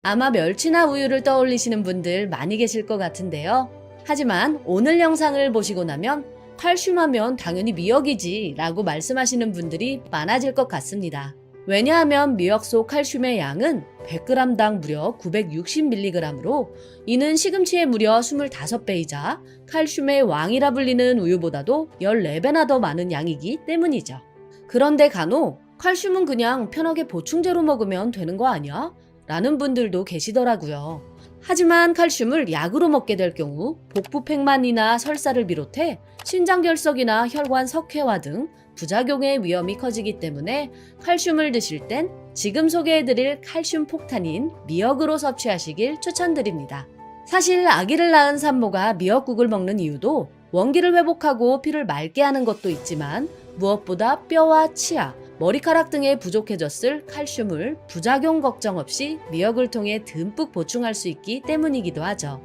아마 멸치나 우유를 떠올리시는 분들 많이 계실 것 같은데요. 하지만 오늘 영상을 보시고 나면 칼슘 하면 당연히 미역이지 라고 말씀하시는 분들이 많아질 것 같습니다. 왜냐하면 미역 속 칼슘의 양은 100g당 무려 960mg으로 이는 시금치의 무려 25배이자 칼슘의 왕이라 불리는 우유보다도 14배나 더 많은 양이기 때문이죠. 그런데 간혹 칼슘은 그냥 편하게 보충제로 먹으면 되는 거 아니야? 라는 분들도 계시더라고요. 하지만 칼슘을 약으로 먹게 될 경우 복부팽만이나 설사를 비롯해 신장결석이나 혈관 석회화 등 부작용의 위험이 커지기 때문에 칼슘을 드실 땐 지금 소개해드릴 칼슘 폭탄인 미역으로 섭취하시길 추천드립니다. 사실 아기를 낳은 산모가 미역국을 먹는 이유도 원기를 회복하고 피를 맑게 하는 것도 있지만 무엇보다 뼈와 치아, 머리카락 등에 부족해졌을 칼슘을 부작용 걱정 없이 미역을 통해 듬뿍 보충할 수 있기 때문이기도 하죠.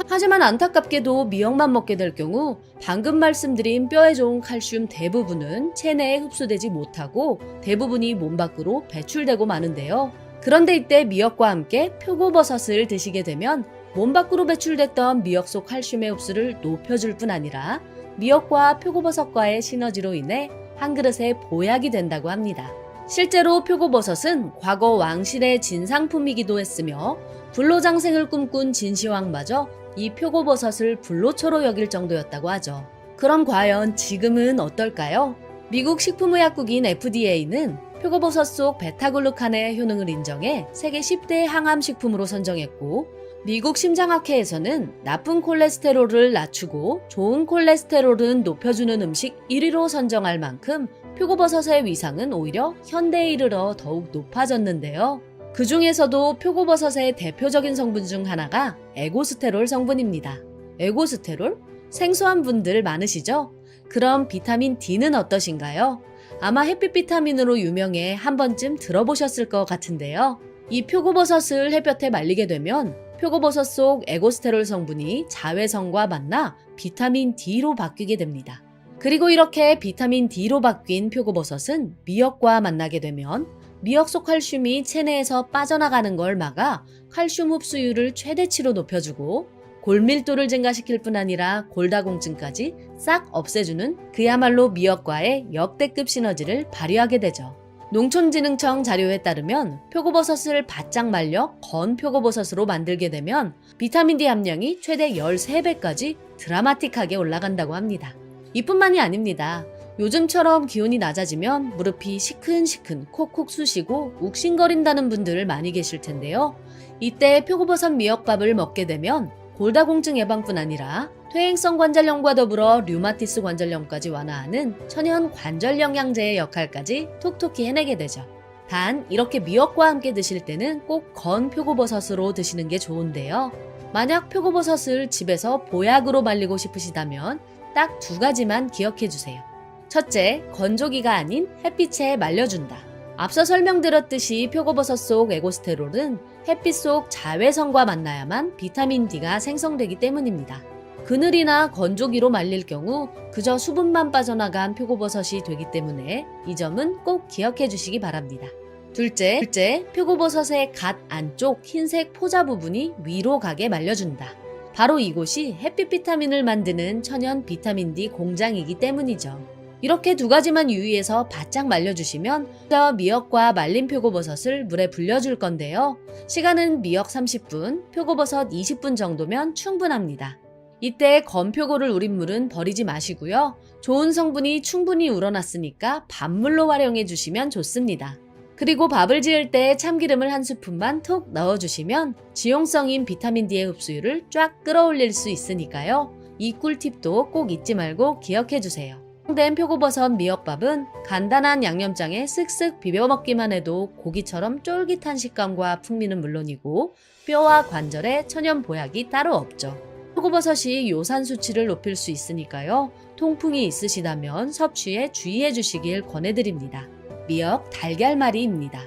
하지만 안타깝게도 미역만 먹게 될 경우 방금 말씀드린 뼈에 좋은 칼슘 대부분은 체내에 흡수되지 못하고 대부분이 몸 밖으로 배출되고 마는데요. 그런데 이때 미역과 함께 표고버섯을 드시게 되면 몸 밖으로 배출됐던 미역 속 칼슘의 흡수를 높여줄 뿐 아니라 미역과 표고버섯과의 시너지로 인해 한 그릇의 보약이 된다고 합니다. 실제로 표고버섯은 과거 왕실의 진상품이기도 했으며 불로장생을 꿈꾼 진시황마저 이 표고버섯을 불로초로 여길 정도였다고 하죠. 그럼 과연 지금은 어떨까요? 미국 식품의약국인 FDA는 표고버섯 속 베타글루칸의 효능을 인정해 세계 10대 항암식품으로 선정했고 미국 심장학회에서는 나쁜 콜레스테롤을 낮추고 좋은 콜레스테롤은 높여주는 음식 1위로 선정할 만큼 표고버섯의 위상은 오히려 현대에 이르러 더욱 높아졌는데요. 그 중에서도 표고버섯의 대표적인 성분 중 하나가 에고스테롤 성분입니다. 에고스테롤? 생소한 분들 많으시죠? 그럼 비타민 D는 어떠신가요? 아마 햇빛 비타민으로 유명해 한 번쯤 들어보셨을 것 같은데요. 이 표고버섯을 햇볕에 말리게 되면 표고버섯 속 에고스테롤 성분이 자외선과 만나 비타민 D로 바뀌게 됩니다. 그리고 이렇게 비타민 D로 바뀐 표고버섯은 미역과 만나게 되면 미역 속 칼슘이 체내에서 빠져나가는 걸 막아 칼슘 흡수율을 최대치로 높여주고 골밀도를 증가시킬 뿐 아니라 골다공증까지 싹 없애주는 그야말로 미역과의 역대급 시너지를 발휘하게 되죠. 농촌진흥청 자료에 따르면 표고버섯을 바짝 말려 건 표고버섯으로 만들게 되면 비타민 D 함량이 최대 13배까지 드라마틱하게 올라간다고 합니다. 이뿐만이 아닙니다. 요즘처럼 기온이 낮아지면 무릎이 시큰시큰 콕콕 쑤시고 욱신거린다는 분들 많이 계실 텐데요. 이때 표고버섯 미역밥을 먹게 되면 골다공증 예방뿐 아니라 퇴행성 관절염과 더불어 류마티스 관절염까지 완화하는 천연 관절 영양제의 역할까지 톡톡히 해내게 되죠. 단 이렇게 미역과 함께 드실 때는 꼭 건 표고버섯으로 드시는 게 좋은데요. 만약 표고버섯을 집에서 보약으로 말리고 싶으시다면 딱 2가지만 기억해 주세요. 첫째, 건조기가 아닌 햇빛에 말려준다. 앞서 설명드렸듯이 표고버섯 속 에고스테롤은 햇빛 속 자외선과 만나야만 비타민 D가 생성되기 때문입니다. 그늘이나 건조기로 말릴 경우 그저 수분만 빠져나간 표고버섯이 되기 때문에 이 점은 꼭 기억해 주시기 바랍니다. 둘째, 표고버섯의 갓 안쪽 흰색 포자 부분이 위로 가게 말려준다. 바로 이곳이 햇빛 비타민을 만드는 천연 비타민 D 공장이기 때문이죠. 이렇게 2가지만 유의해서 바짝 말려주시면 미역과 말린 표고버섯을 물에 불려줄 건데요. 시간은 미역 30분, 표고버섯 20분 정도면 충분합니다. 이때 건 표고를 우린 물은 버리지 마시고요. 좋은 성분이 충분히 우러났으니까 밥물로 활용해 주시면 좋습니다. 그리고 밥을 지을 때 참기름을 1스푼만 톡 넣어주시면 지용성인 비타민 D의 흡수율을 쫙 끌어올릴 수 있으니까요. 이 꿀팁도 꼭 잊지 말고 기억해 주세요. 된 표고버섯 미역밥은 간단한 양념장에 쓱쓱 비벼 먹기만 해도 고기처럼 쫄깃한 식감과 풍미는 물론이고 뼈와 관절에 천연 보약이 따로 없죠. 표고버섯이 요산 수치를 높일 수 있으니까요. 통풍이 있으시다면 섭취에 주의해 주시길 권해드립니다. 미역 달걀말이입니다.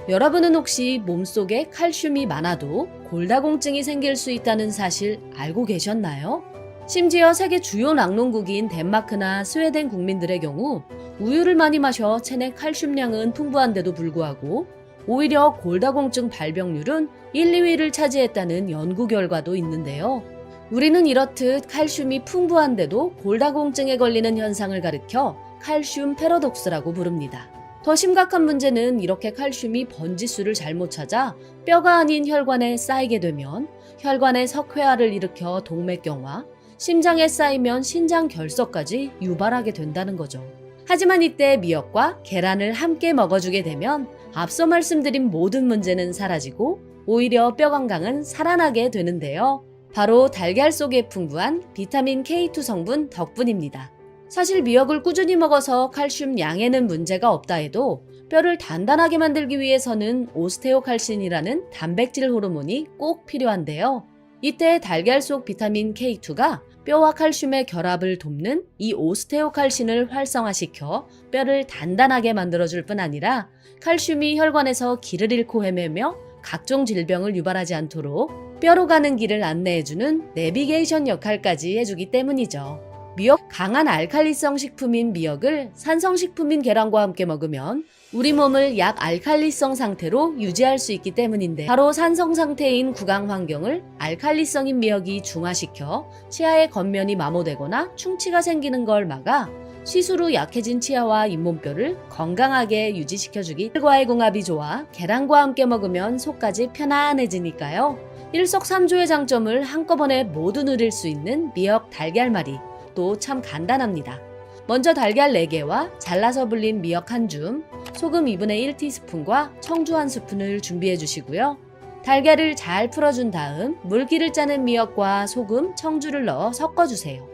여러분은 혹시 몸속에 칼슘이 많아도 골다공증이 생길 수 있다는 사실 알고 계셨나요? 심지어 세계 주요 낙농국인 덴마크나 스웨덴 국민들의 경우 우유를 많이 마셔 체내 칼슘량은 풍부한데도 불구하고 오히려 골다공증 발병률은 1, 2위를 차지했다는 연구 결과도 있는데요. 우리는 이렇듯 칼슘이 풍부한데도 골다공증에 걸리는 현상을 가리켜 칼슘 패러독스라고 부릅니다. 더 심각한 문제는 이렇게 칼슘이 번지수를 잘못 찾아 뼈가 아닌 혈관에 쌓이게 되면 혈관에 석회화를 일으켜 동맥경화, 심장에 쌓이면 신장 결석까지 유발하게 된다는 거죠. 하지만 이때 미역과 계란을 함께 먹어주게 되면 앞서 말씀드린 모든 문제는 사라지고 오히려 뼈 건강은 살아나게 되는데요. 바로 달걀 속에 풍부한 비타민 K2 성분 덕분입니다. 사실 미역을 꾸준히 먹어서 칼슘 양에는 문제가 없다 해도 뼈를 단단하게 만들기 위해서는 오스테오칼신이라는 단백질 호르몬이 꼭 필요한데요. 이때 달걀 속 비타민 K2가 뼈와 칼슘의 결합을 돕는 이 오스테오칼신을 활성화시켜 뼈를 단단하게 만들어줄 뿐 아니라 칼슘이 혈관에서 길을 잃고 헤매며 각종 질병을 유발하지 않도록 뼈로 가는 길을 안내해주는 내비게이션 역할까지 해주기 때문이죠. 미역, 강한 알칼리성 식품인 미역을 산성식품인 계란과 함께 먹으면 우리 몸을 약 알칼리성 상태로 유지할 수 있기 때문인데 바로 산성 상태인 구강 환경을 알칼리성인 미역이 중화시켜 치아의 겉면이 마모되거나 충치가 생기는 걸 막아 시술 후 약해진 치아와 잇몸뼈를 건강하게 유지시켜주기. 혈과의 궁합이 좋아 계란과 함께 먹으면 속까지 편안해지니까요. 일석삼조의 장점을 한꺼번에 모두 누릴 수 있는 미역 달걀말이 또 참 간단합니다. 먼저 달걀 4개와 잘라서 불린 미역 1줌, 소금 2분의 1티스푼과 청주 1스푼을 준비해 주시고요. 달걀을 잘 풀어준 다음 물기를 짜는 미역과 소금, 청주를 넣어 섞어주세요.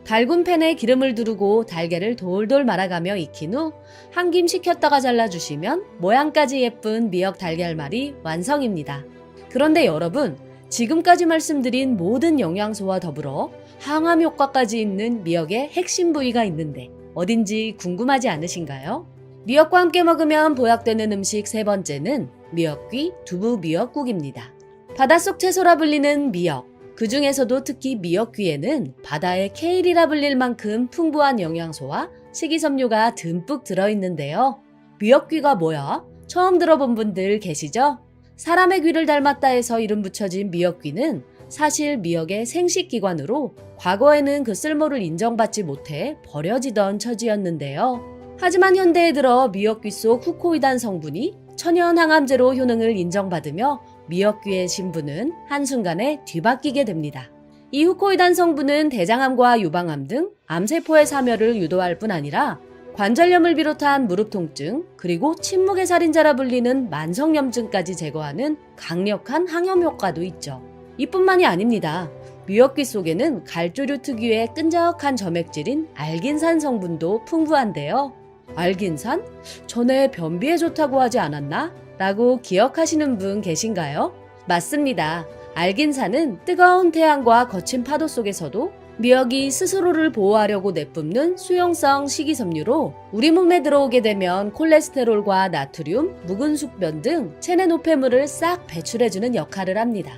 달군 팬에 기름을 두르고 달걀을 돌돌 말아가며 익힌 후 한 김 식혔다가 잘라주시면 모양까지 예쁜 미역 달걀말이 완성입니다. 그런데 여러분, 지금까지 말씀드린 모든 영양소와 더불어 항암 효과까지 있는 미역의 핵심 부위가 있는데 어딘지 궁금하지 않으신가요? 미역과 함께 먹으면 보약되는 음식 세 번째는 미역귀 두부 미역국입니다. 바닷속 채소라 불리는 미역, 그 중에서도 특히 미역귀에는 바다의 케일이라 불릴 만큼 풍부한 영양소와 식이섬유가 듬뿍 들어있는데요. 미역귀가 뭐야? 처음 들어본 분들 계시죠? 사람의 귀를 닮았다 해서 이름 붙여진 미역귀는 사실 미역의 생식기관으로 과거에는 그 쓸모를 인정받지 못해 버려지던 처지였는데요. 하지만 현대에 들어 미역귀 속 후코이단 성분이 천연 항암제로 효능을 인정받으며 미역귀의 신분은 한순간에 뒤바뀌게 됩니다. 이 후코이단 성분은 대장암과 유방암 등 암세포의 사멸을 유도할 뿐 아니라 관절염을 비롯한 무릎 통증, 그리고 침묵의 살인자라 불리는 만성염증까지 제거하는 강력한 항염 효과도 있죠. 이뿐만이 아닙니다. 미역귀 속에는 갈조류 특유의 끈적한 점액질인 알긴산 성분도 풍부한데요. 알긴산? 전에 변비에 좋다고 하지 않았나? 라고 기억하시는 분 계신가요? 맞습니다. 알긴산은 뜨거운 태양과 거친 파도 속에서도 미역이 스스로를 보호하려고 내뿜는 수용성 식이섬유로 우리 몸에 들어오게 되면 콜레스테롤과 나트륨, 묵은 숙변 등 체내 노폐물을 싹 배출해주는 역할을 합니다.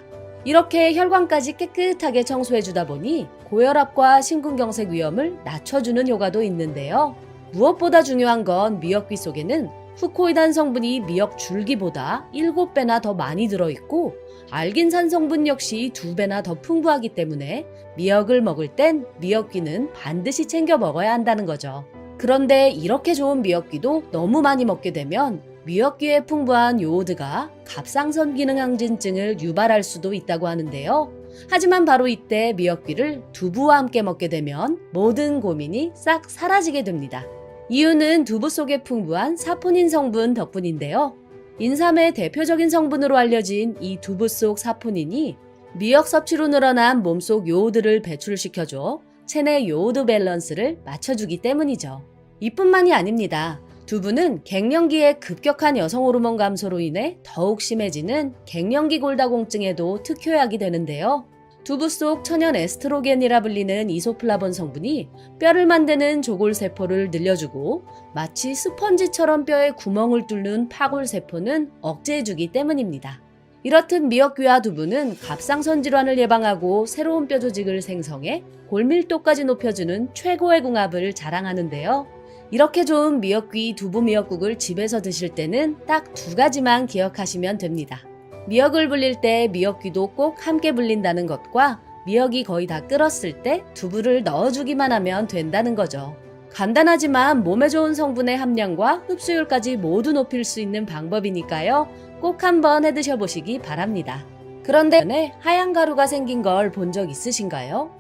이렇게 혈관까지 깨끗하게 청소해주다 보니 고혈압과 심근경색 위험을 낮춰주는 효과도 있는데요. 무엇보다 중요한 건 미역귀 속에는 후코이단 성분이 미역 줄기보다 7배나 더 많이 들어있고 알긴산 성분 역시 2배나 더 풍부하기 때문에 미역을 먹을 땐 미역귀는 반드시 챙겨 먹어야 한다는 거죠. 그런데 이렇게 좋은 미역귀도 너무 많이 먹게 되면 미역귀에 풍부한 요오드가 갑상선 기능 항진증을 유발할 수도 있다고 하는데요. 하지만 바로 이때 미역귀를 두부와 함께 먹게 되면 모든 고민이 싹 사라지게 됩니다. 이유는 두부 속에 풍부한 사포닌 성분 덕분인데요. 인삼의 대표적인 성분으로 알려진 이 두부 속 사포닌이 미역 섭취로 늘어난 몸속 요오드를 배출시켜줘 체내 요오드 밸런스를 맞춰주기 때문이죠. 이뿐만이 아닙니다. 두부는 갱년기의 급격한 여성 호르몬 감소로 인해 더욱 심해지는 갱년기 골다공증에도 특효약이 되는데요. 두부 속 천연 에스트로겐이라 불리는 이소플라본 성분이 뼈를 만드는 조골세포를 늘려주고 마치 스펀지처럼 뼈에 구멍을 뚫는 파골세포는 억제해주기 때문입니다. 이렇듯 미역귀와 두부는 갑상선 질환을 예방하고 새로운 뼈 조직을 생성해 골밀도까지 높여주는 최고의 궁합을 자랑하는데요. 이렇게 좋은 미역귀 두부 미역국을 집에서 드실 때는 딱 2가지만 기억하시면 됩니다. 미역을 불릴 때 미역귀도 꼭 함께 불린다는 것과 미역이 거의 다 끓었을 때 두부를 넣어주기만 하면 된다는 거죠. 간단하지만 몸에 좋은 성분의 함량과 흡수율까지 모두 높일 수 있는 방법이니까요. 꼭 한번 해드셔 보시기 바랍니다. 그런데 하얀 가루가 생긴 걸 본 적 있으신가요?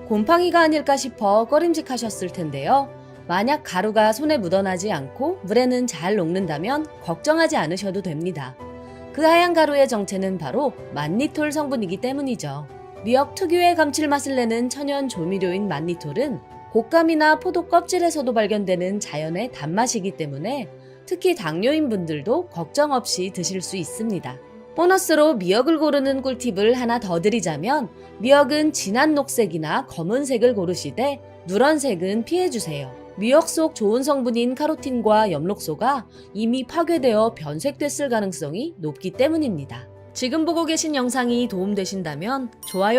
곰팡이가 아닐까 싶어 꺼림직하셨을 텐데요. 만약 가루가 손에 묻어나지 않고 물에는 잘 녹는다면 걱정하지 않으셔도 됩니다. 그 하얀 가루의 정체는 바로 만니톨 성분이기 때문이죠. 미역 특유의 감칠맛을 내는 천연 조미료인 만니톨은 곶감이나 포도 껍질에서도 발견되는 자연의 단맛이기 때문에 특히 당뇨인 분들도 걱정 없이 드실 수 있습니다. 보너스로 미역을 고르는 꿀팁을 하나 더 드리자면 미역은 진한 녹색이나 검은색을 고르시되 누런색은 피해주세요. 미역 속 좋은 성분인 카로틴과 엽록소가 이미 파괴되어 변색됐을 가능성이 높기 때문입니다. 지금 보고 계신 영상이 도움되신다면 좋아요